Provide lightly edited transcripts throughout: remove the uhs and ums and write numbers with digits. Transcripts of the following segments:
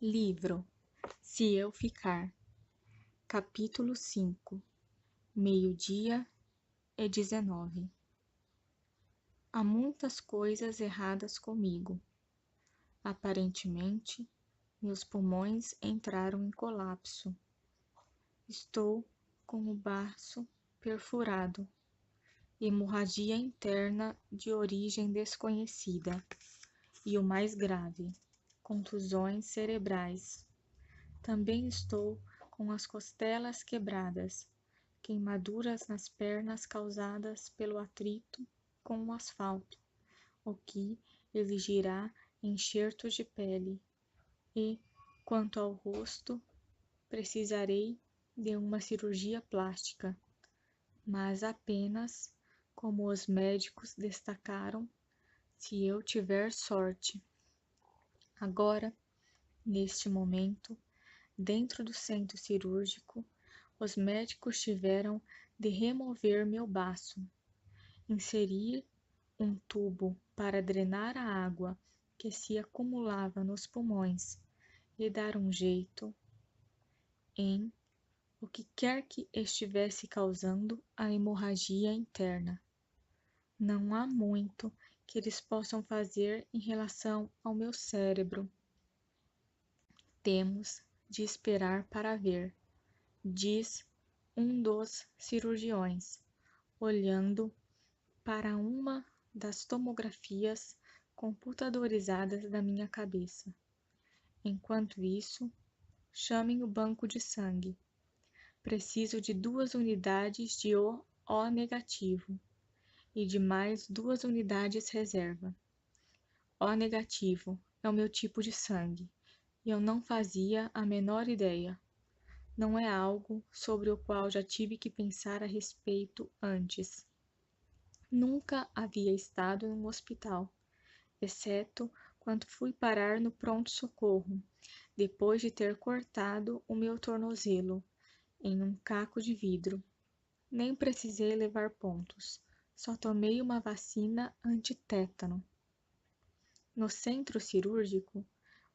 Livro Se Eu Ficar, capítulo 5, Meio-dia e 19. Há muitas coisas erradas comigo. Aparentemente, meus pulmões entraram em colapso. Estou com o baço perfurado, hemorragia interna de origem desconhecida e o mais grave, contusões cerebrais. Também estou com as costelas quebradas, queimaduras nas pernas causadas pelo atrito com o asfalto, o que exigirá enxertos de pele. E, quanto ao rosto, precisarei de uma cirurgia plástica, mas apenas, como os médicos destacaram, se eu tiver sorte. Agora, neste momento, dentro do centro cirúrgico, os médicos tiveram de remover meu baço, inserir um tubo para drenar a água que se acumulava nos pulmões e dar um jeito em o que quer que estivesse causando a hemorragia interna. Não há muito que eles possam fazer em relação ao meu cérebro. Temos de esperar para ver, diz um dos cirurgiões, olhando para uma das tomografias computadorizadas da minha cabeça. Enquanto isso, chamem o banco de sangue. Preciso de 2 unidades de O negativo e de mais 2 unidades reserva. O negativo é o meu tipo de sangue e eu não fazia a menor ideia. Não é algo sobre o qual já tive que pensar a respeito antes. Nunca havia estado num hospital, exceto quando fui parar no pronto-socorro, depois de ter cortado o meu tornozelo em um caco de vidro. Nem precisei levar pontos, só tomei uma vacina anti-tétano. No centro cirúrgico,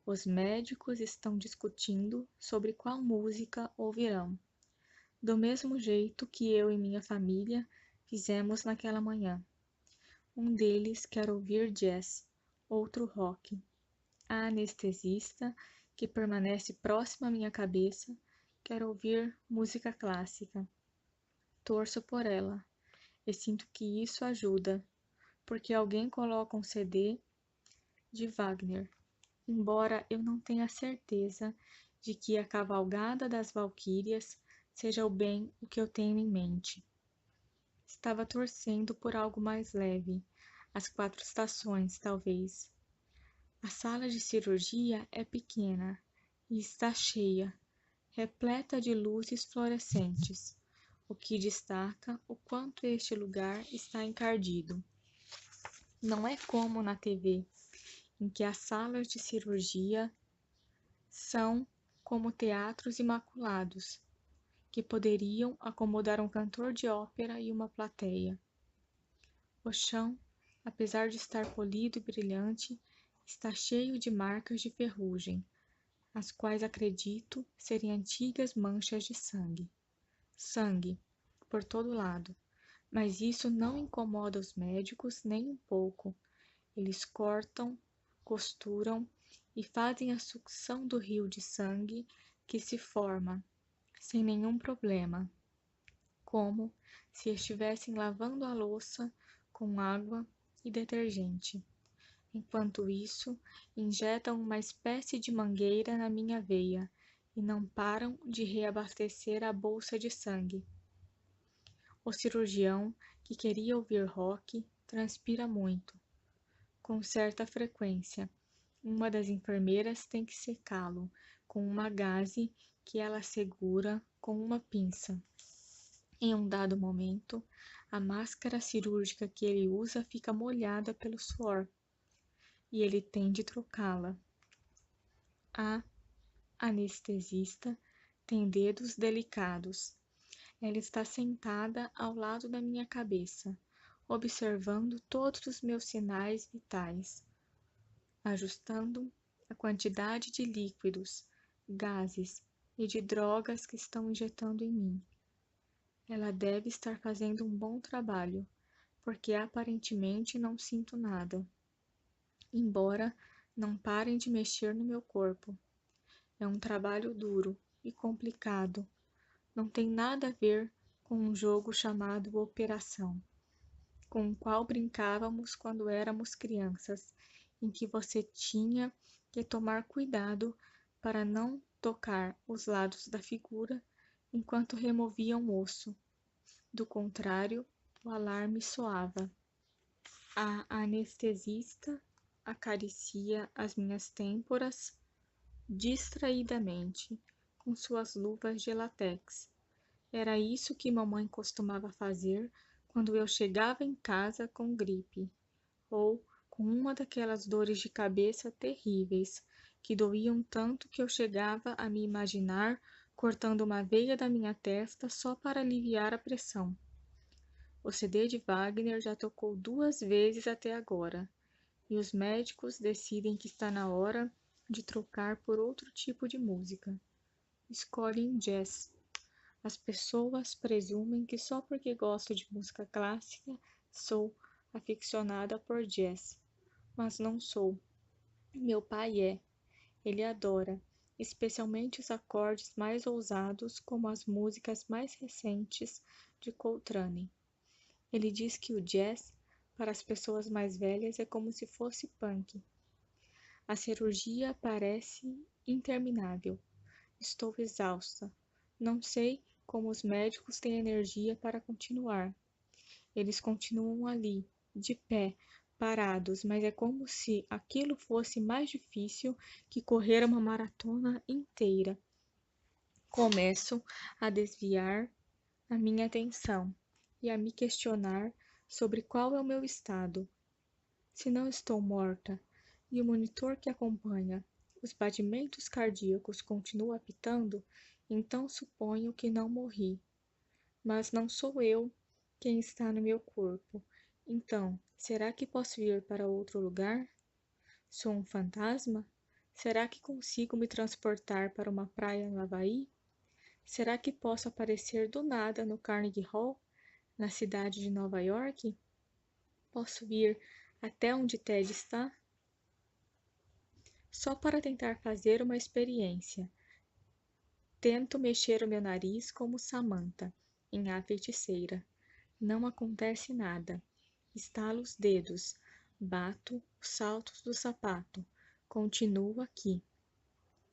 os médicos estão discutindo sobre qual música ouvirão, do mesmo jeito que eu e minha família fizemos naquela manhã. Um deles quer ouvir jazz, outro rock. A anestesista, que permanece próxima à minha cabeça, quer ouvir música clássica. Torço por ela e sinto que isso ajuda, porque alguém coloca um CD de Wagner, embora eu não tenha certeza de que a Cavalgada das Valquírias seja bem o que eu tenho em mente. Estava torcendo por algo mais leve, as 4 estações, talvez. A sala de cirurgia é pequena e está cheia, repleta de luzes fluorescentes, o que destaca o quanto este lugar está encardido. Não é como na TV, em que as salas de cirurgia são como teatros imaculados, que poderiam acomodar um cantor de ópera e uma plateia. O chão, apesar de estar polido e brilhante, está cheio de marcas de ferrugem, as quais acredito serem antigas manchas de sangue. Sangue, por todo lado, mas isso não incomoda os médicos nem um pouco. Eles cortam, costuram e fazem a sucção do rio de sangue que se forma, sem nenhum problema, como se estivessem lavando a louça com água e detergente. Enquanto isso, injetam uma espécie de mangueira na minha veia e não param de reabastecer a bolsa de sangue. O cirurgião, que queria ouvir rock, transpira muito, com certa frequência. Uma das enfermeiras tem que secá-lo com uma gaze que ela segura com uma pinça. Em um dado momento, a máscara cirúrgica que ele usa fica molhada pelo suor e ele tem de trocá-la. A anestesista tem dedos delicados. Ela está sentada ao lado da minha cabeça, observando todos os meus sinais vitais, ajustando a quantidade de líquidos, gases e de drogas que estão injetando em mim. Ela deve estar fazendo um bom trabalho, porque aparentemente não sinto nada, embora não parem de mexer no meu corpo. É um trabalho duro e complicado. Não tem nada a ver com um jogo chamado Operação, com o qual brincávamos quando éramos crianças, em que você tinha que tomar cuidado para não tocar os lados da figura enquanto removiam o osso. Do contrário, o alarme soava. A anestesista acaricia as minhas têmporas distraidamente com suas luvas de látex. Era isso que mamãe costumava fazer quando eu chegava em casa com gripe, ou com uma daquelas dores de cabeça terríveis, que doíam tanto que eu chegava a me imaginar cortando uma veia da minha testa só para aliviar a pressão. O CD de Wagner já tocou 2 vezes até agora, e os médicos decidem que está na hora de trocar por outro tipo de música. Escolhem jazz. As pessoas presumem que só porque gosto de música clássica sou aficionada por jazz, mas não sou. Meu pai é. Ele adora, especialmente os acordes mais ousados, como as músicas mais recentes de Coltrane. Ele diz que o jazz, para as pessoas mais velhas, é como se fosse punk. A cirurgia parece interminável. Estou exausta. Não sei como os médicos têm energia para continuar. Eles continuam ali, de pé, parados, mas é como se aquilo fosse mais difícil que correr uma maratona inteira. Começo a desviar a minha atenção e a me questionar sobre qual é o meu estado. Se não estou morta e o monitor que acompanha os batimentos cardíacos continua apitando, então suponho que não morri. Mas não sou eu quem está no meu corpo. Então, será que posso ir para outro lugar? Sou um fantasma? Será que consigo me transportar para uma praia no Havaí? Será que posso aparecer do nada no Carnegie Hall, na cidade de Nova York? Posso ir até onde Ted está? Só para tentar fazer uma experiência. Tento mexer o meu nariz como Samantha, em A Feiticeira. Não acontece nada. Estalo os dedos. Bato os saltos do sapato. Continuo aqui.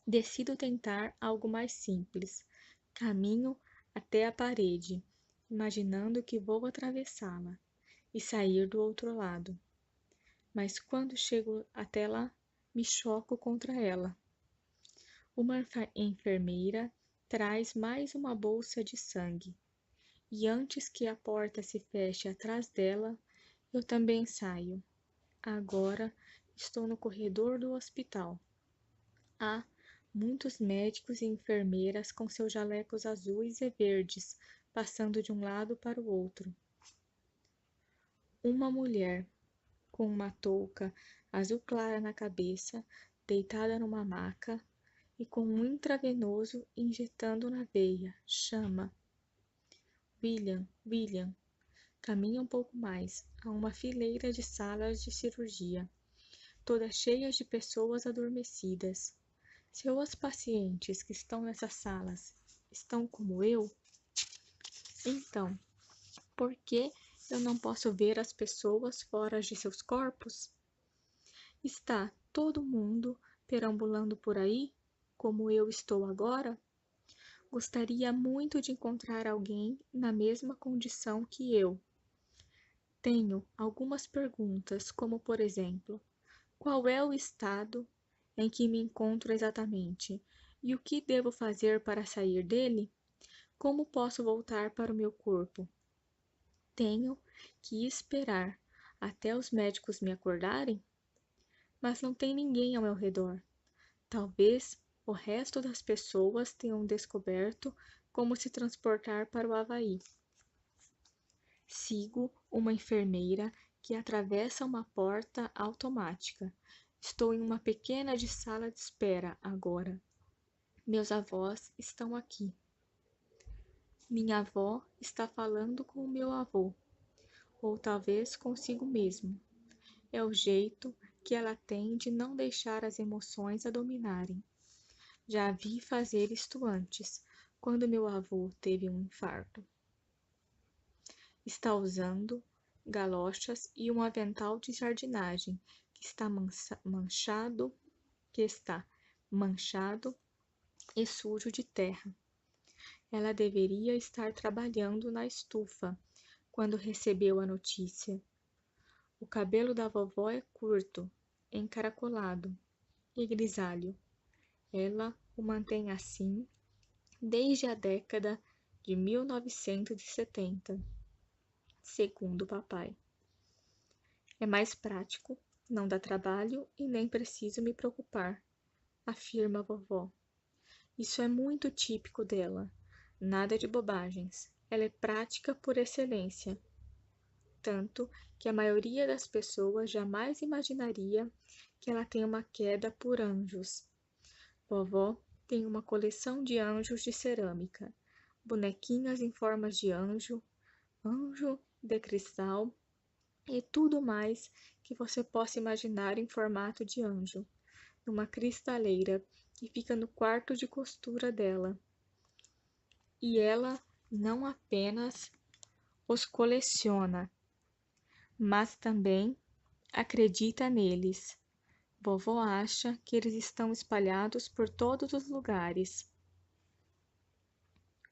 Decido tentar algo mais simples. Caminho até a parede, imaginando que vou atravessá-la e sair do outro lado. Mas quando chego até lá, me choco contra ela. Uma enfermeira traz mais uma bolsa de sangue, e antes que a porta se feche atrás dela, eu também saio. Agora estou no corredor do hospital. Há muitos médicos e enfermeiras com seus jalecos azuis e verdes, passando de um lado para o outro. Uma mulher com uma touca azul clara na cabeça, deitada numa maca e com um intravenoso injetando na veia, chama: William, William. Caminha um pouco mais. Há uma fileira de salas de cirurgia, todas cheias de pessoas adormecidas. Seus pacientes que estão nessas salas estão como eu? Então, por que eu não posso ver as pessoas fora de seus corpos? Está todo mundo perambulando por aí, como eu estou agora? Gostaria muito de encontrar alguém na mesma condição que eu. Tenho algumas perguntas, como por exemplo, qual é o estado em que me encontro exatamente? E o que devo fazer para sair dele? Como posso voltar para o meu corpo? Tenho que esperar até os médicos me acordarem? Mas não tem ninguém ao meu redor. Talvez o resto das pessoas tenham descoberto como se transportar para o Havaí. Sigo uma enfermeira que atravessa uma porta automática Estou em uma pequena sala de espera agora. Meus avós estão aqui. Minha avó está falando com o meu avô, ou talvez consigo mesmo. É o jeito que ela tem de não deixar as emoções a dominarem. Já a vi fazer isto antes, quando meu avô teve um infarto. Está usando galochas e um avental de jardinagem que está manchado e sujo de terra. Ela deveria estar trabalhando na estufa quando recebeu a notícia. O cabelo da vovó é curto, encaracolado e grisalho. Ela o mantém assim desde a década de 1970, segundo o papai. É mais prático, não dá trabalho e nem preciso me preocupar, afirma a vovó. Isso é muito típico dela. Nada de bobagens. Ela é prática por excelência. Tanto que a maioria das pessoas jamais imaginaria que ela tem uma queda por anjos. Vovó tem uma coleção de anjos de cerâmica, bonequinhas em formas de anjo, anjo de cristal e tudo mais que você possa imaginar em formato de anjo, numa cristaleira que fica no quarto de costura dela. E ela não apenas os coleciona, mas também acredita neles. Vovó acha que eles estão espalhados por todos os lugares.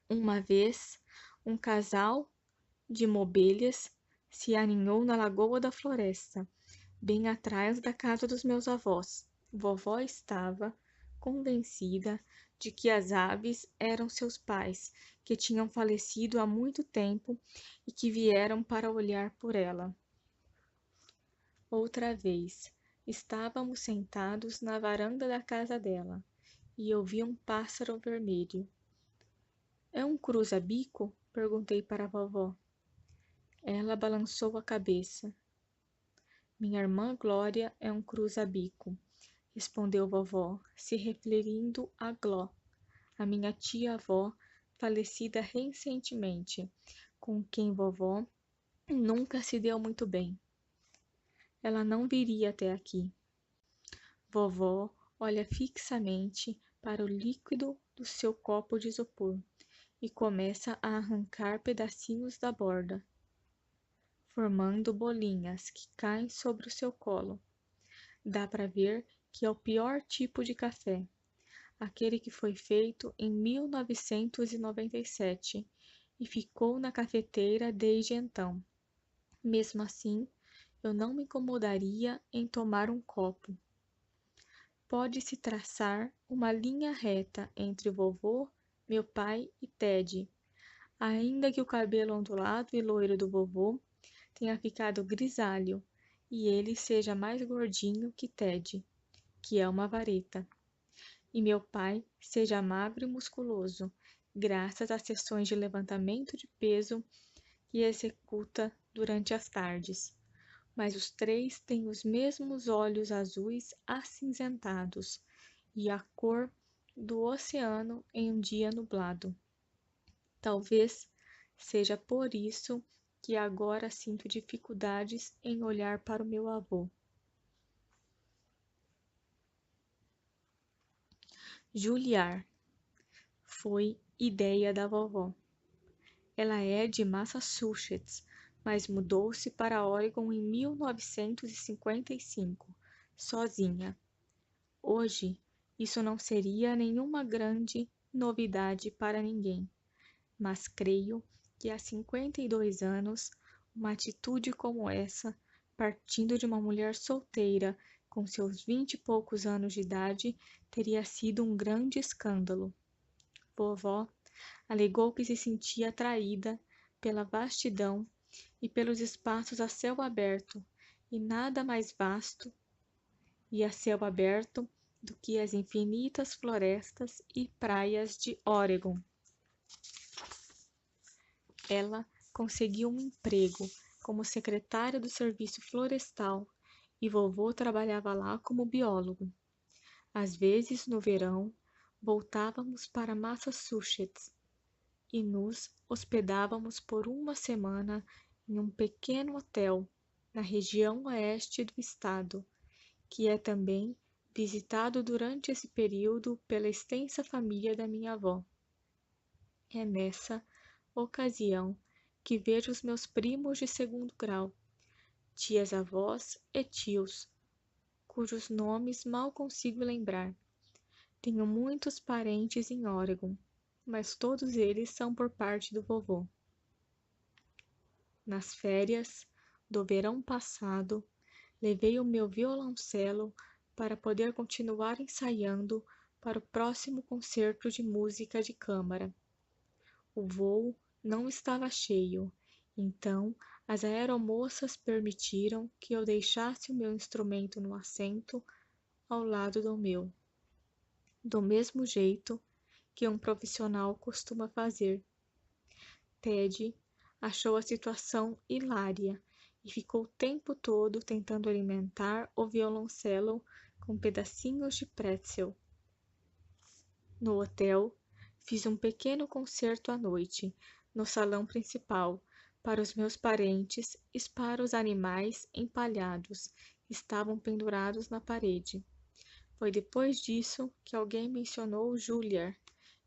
Uma vez, um casal de mobílias se aninhou na lagoa da floresta, bem atrás da casa dos meus avós. Vovó estava convencida de que as aves eram seus pais, que tinham falecido há muito tempo e que vieram para olhar por ela. Outra vez, estávamos sentados na varanda da casa dela e eu vi um pássaro vermelho. É um cruza-bico? Perguntei para a vovó. Ela balançou a cabeça. Minha irmã Glória é um cruza-bico, respondeu vovó, se referindo a Gló, a minha tia-avó, falecida recentemente, com quem vovó nunca se deu muito bem. Ela não viria até aqui. Vovó olha fixamente para o líquido do seu copo de isopor e começa a arrancar pedacinhos da borda, formando bolinhas que caem sobre o seu colo. Dá para ver que é o pior tipo de café, aquele que foi feito em 1997 e ficou na cafeteira desde então. Mesmo assim, eu não me incomodaria em tomar um copo. Pode-se traçar uma linha reta entre vovô, meu pai e Ted, ainda que o cabelo ondulado e loiro do vovô tenha ficado grisalho e ele seja mais gordinho que Ted, que é uma vareta, e meu pai seja magro e musculoso, graças às sessões de levantamento de peso que executa durante as tardes. Mas os três têm os mesmos olhos azuis acinzentados e a cor do oceano em um dia nublado. Talvez seja por isso que agora sinto dificuldades em olhar para o meu avô. Juliar foi ideia da vovó. Ela é de Massachusetts, mas mudou-se para Oregon em 1955, sozinha. Hoje, isso não seria nenhuma grande novidade para ninguém, mas creio que há 52 anos, uma atitude como essa, partindo de uma mulher solteira com seus 20 e poucos anos de idade, teria sido um grande escândalo. Vovó alegou que se sentia atraída pela vastidão e pelos espaços a céu aberto, e nada mais vasto e a céu aberto do que as infinitas florestas e praias de Oregon. Ela conseguiu um emprego como secretária do serviço florestal e vovô trabalhava lá como biólogo. Às vezes, no verão, voltávamos para Massachusetts e nos hospedávamos por uma semana em um pequeno hotel na região oeste do estado, que é também visitado durante esse período pela extensa família da minha avó. É nessa ocasião que vejo os meus primos de segundo grau, tias-avós e tios, cujos nomes mal consigo lembrar. Tenho muitos parentes em Oregon, mas todos eles são por parte do vovô. Nas férias do verão passado, levei o meu violoncelo para poder continuar ensaiando para o próximo concerto de música de câmara. O voo não estava cheio, então as aeromoças permitiram que eu deixasse o meu instrumento no assento ao lado do meu, do mesmo jeito que um profissional costuma fazer. Ted achou a situação hilária e ficou o tempo todo tentando alimentar o violoncelo com pedacinhos de pretzel. No hotel, fiz um pequeno concerto à noite, no salão principal, para os meus parentes e para os animais empalhados que estavam pendurados na parede. Foi depois disso que alguém mencionou Julia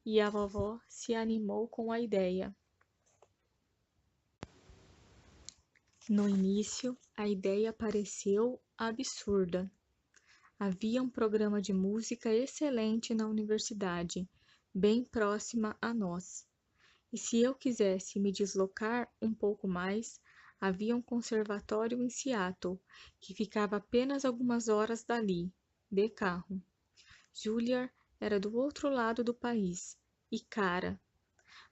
e a vovó se animou com a ideia. No início, a ideia pareceu absurda. Havia um programa de música excelente na universidade, bem próxima a nós. E se eu quisesse me deslocar um pouco mais, havia um conservatório em Seattle, que ficava apenas algumas horas dali, de carro. Julia era do outro lado do país, e cara.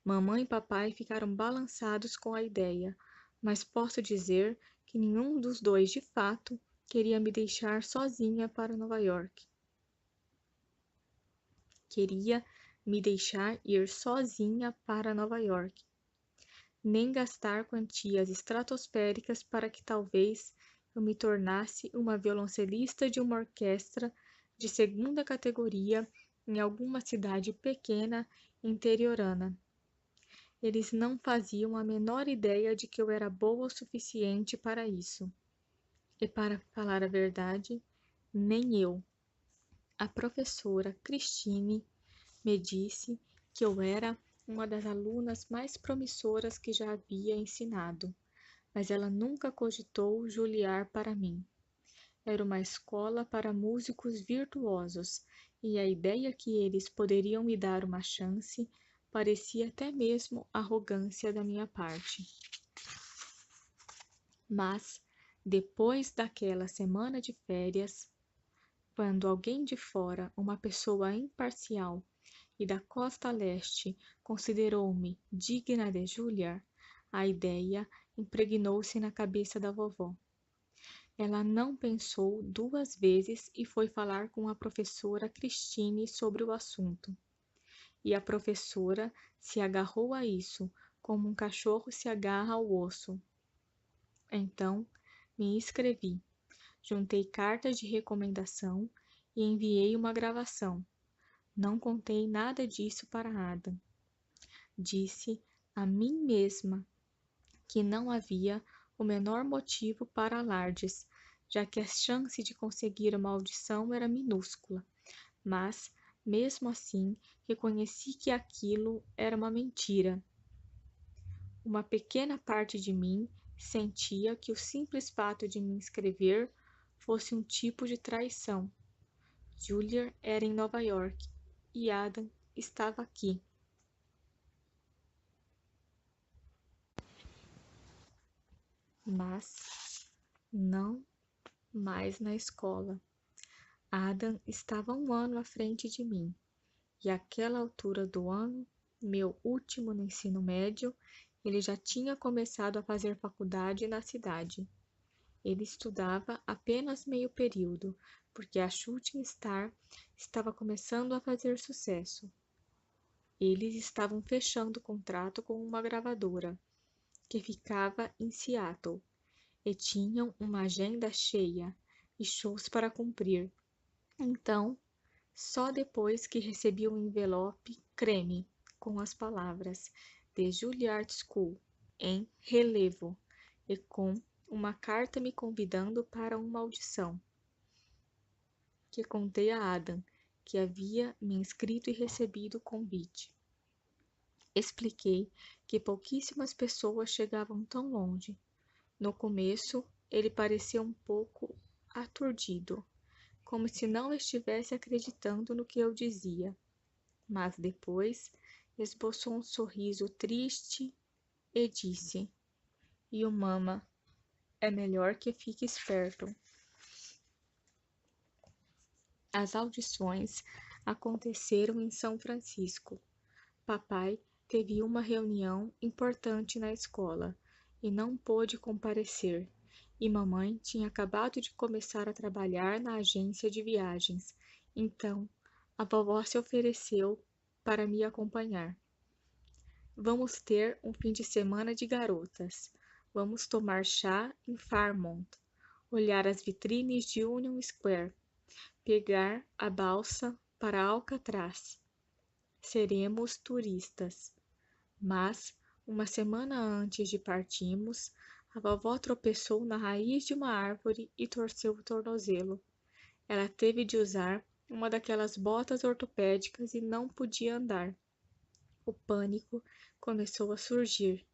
Mamãe e papai ficaram balançados com a ideia, mas posso dizer que nenhum dos dois de fato queria me deixar sozinha para Nova York. Queria me deixar ir sozinha para Nova York, nem gastar quantias estratosféricas para que talvez eu me tornasse uma violoncelista de uma orquestra de segunda categoria em alguma cidade pequena interiorana. Eles não faziam a menor ideia de que eu era boa o suficiente para isso. E para falar a verdade, nem eu. A professora Christine me disse que eu era uma das alunas mais promissoras que já havia ensinado, mas ela nunca cogitou Juilliard para mim. Era uma escola para músicos virtuosos, e a ideia que eles poderiam me dar uma chance parecia até mesmo arrogância da minha parte. Mas, depois daquela semana de férias, quando alguém de fora, uma pessoa imparcial e da costa leste, considerou-me digna de Juilliard, a ideia impregnou-se na cabeça da vovó. Ela não pensou duas vezes e foi falar com a professora Christine sobre o assunto. E a professora se agarrou a isso, como um cachorro se agarra ao osso. Então, me inscrevi, juntei cartas de recomendação e enviei uma gravação. Não contei nada disso para Adam. Disse a mim mesma que não havia o menor motivo para alardes, já que a chance de conseguir uma audição era minúscula, mas, mesmo assim, reconheci que aquilo era uma mentira. Uma pequena parte de mim sentia que o simples fato de me inscrever fosse um tipo de traição. Julia era em Nova York e Adam estava aqui. Mas não mais na escola. Adam estava um ano à frente de mim, e àquela altura do ano, meu último no ensino médio, ele já tinha começado a fazer faculdade na cidade. Ele estudava apenas meio período, porque a Shooting Star estava começando a fazer sucesso. Eles estavam fechando contrato com uma gravadora, que ficava em Seattle, e tinham uma agenda cheia, e shows para cumprir. Então, só depois que recebi um envelope creme com as palavras The Juilliard School em relevo e com uma carta me convidando para uma audição, que contei a Adam que havia me inscrito e recebido o convite. Expliquei que pouquíssimas pessoas chegavam tão longe. No começo, ele parecia um pouco aturdido, como se não estivesse acreditando no que eu dizia, mas depois esboçou um sorriso triste e disse: "E o mama, é melhor que fique esperto." As audições aconteceram em São Francisco. Papai teve uma reunião importante na escola e não pôde comparecer, e mamãe tinha acabado de começar a trabalhar na agência de viagens, então a vovó se ofereceu para me acompanhar. Vamos ter um fim de semana de garotas. Vamos tomar chá em Fairmont, olhar as vitrines de Union Square, pegar a balsa para Alcatraz. Seremos turistas. Mas, uma semana antes de partirmos, a vovó tropeçou na raiz de uma árvore e torceu o tornozelo. Ela teve de usar uma daquelas botas ortopédicas e não podia andar. O pânico começou a surgir.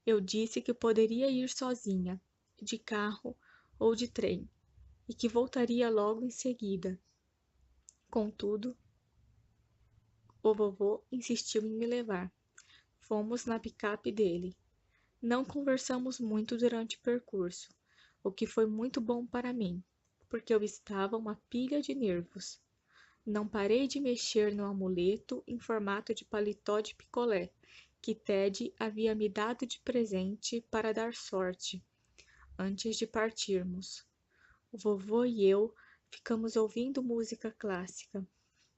Eu disse que poderia ir sozinha, de carro ou de trem, e que voltaria logo em seguida. Contudo, o vovô insistiu em me levar. Fomos na picape dele. Não conversamos muito durante o percurso, o que foi muito bom para mim, porque eu estava uma pilha de nervos. Não parei de mexer no amuleto em formato de paletó de picolé, que Ted havia me dado de presente para dar sorte, antes de partirmos. O vovô e eu ficamos ouvindo música clássica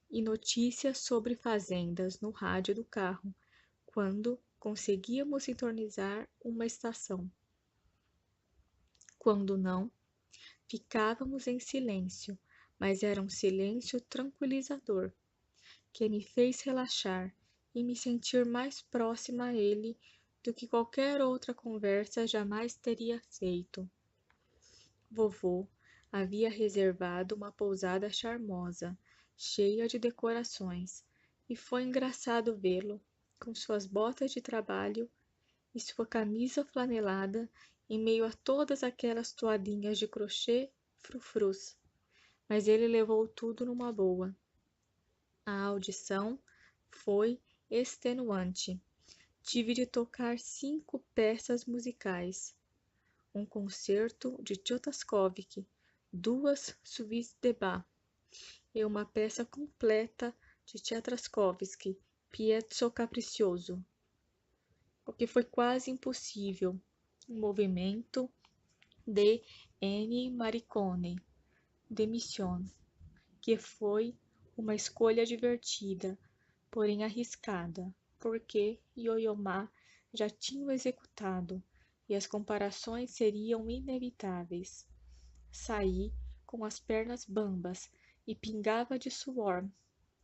e notícias sobre fazendas no rádio do carro, quando conseguíamos sintonizar uma estação. Quando não, ficávamos em silêncio, mas era um silêncio tranquilizador, que me fez relaxar e me sentir mais próxima a ele do que qualquer outra conversa jamais teria feito. Vovô havia reservado uma pousada charmosa, cheia de decorações, e foi engraçado vê-lo, com suas botas de trabalho e sua camisa flanelada, em meio a todas aquelas toalhinhas de crochê frufrus. Mas ele levou tudo numa boa. A audição foi extenuante. Tive de tocar 5 peças musicais, um concerto de Tchaikovsky, 2 suites de Bach e uma peça completa de Tchaikovsky, Pezzo Capriccioso, o que foi quase impossível. Um movimento de Ennio Morricone, Demission, que foi uma escolha divertida, porém arriscada, porque Yo-Yo Ma já tinha o executado e as comparações seriam inevitáveis. Saí com as pernas bambas e pingava de suor,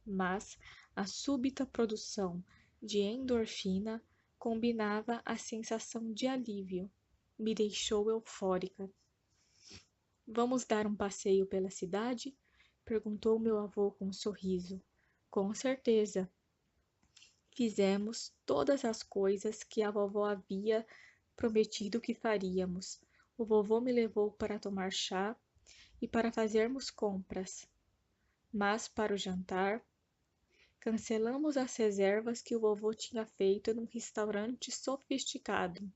mas a súbita produção de endorfina combinava a sensação de alívio, me deixou eufórica. "Vamos dar um passeio pela cidade?" perguntou meu avô com um sorriso. "Com certeza." Fizemos todas as coisas que a vovó havia prometido que faríamos. O vovô me levou para tomar chá e para fazermos compras. Mas para o jantar, cancelamos as reservas que o vovô tinha feito num restaurante sofisticado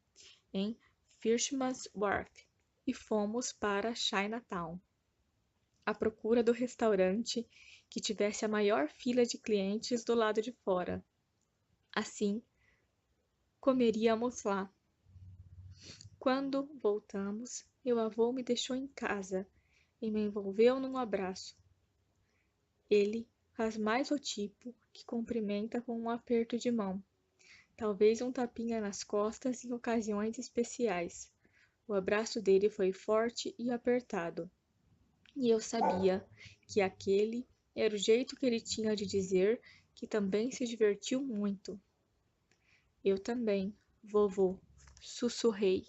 em Fisherman's Wharf e fomos para Chinatown, à procura do restaurante que tivesse a maior fila de clientes do lado de fora. Assim, comeríamos lá. Quando voltamos, meu avô me deixou em casa e me envolveu num abraço. Ele faz mais o tipo que cumprimenta com um aperto de mão, talvez um tapinha nas costas em ocasiões especiais. O abraço dele foi forte e apertado. E eu sabia que aquele era o jeito que ele tinha de dizer que também se divertiu muito. Eu também, vovô, sussurrei.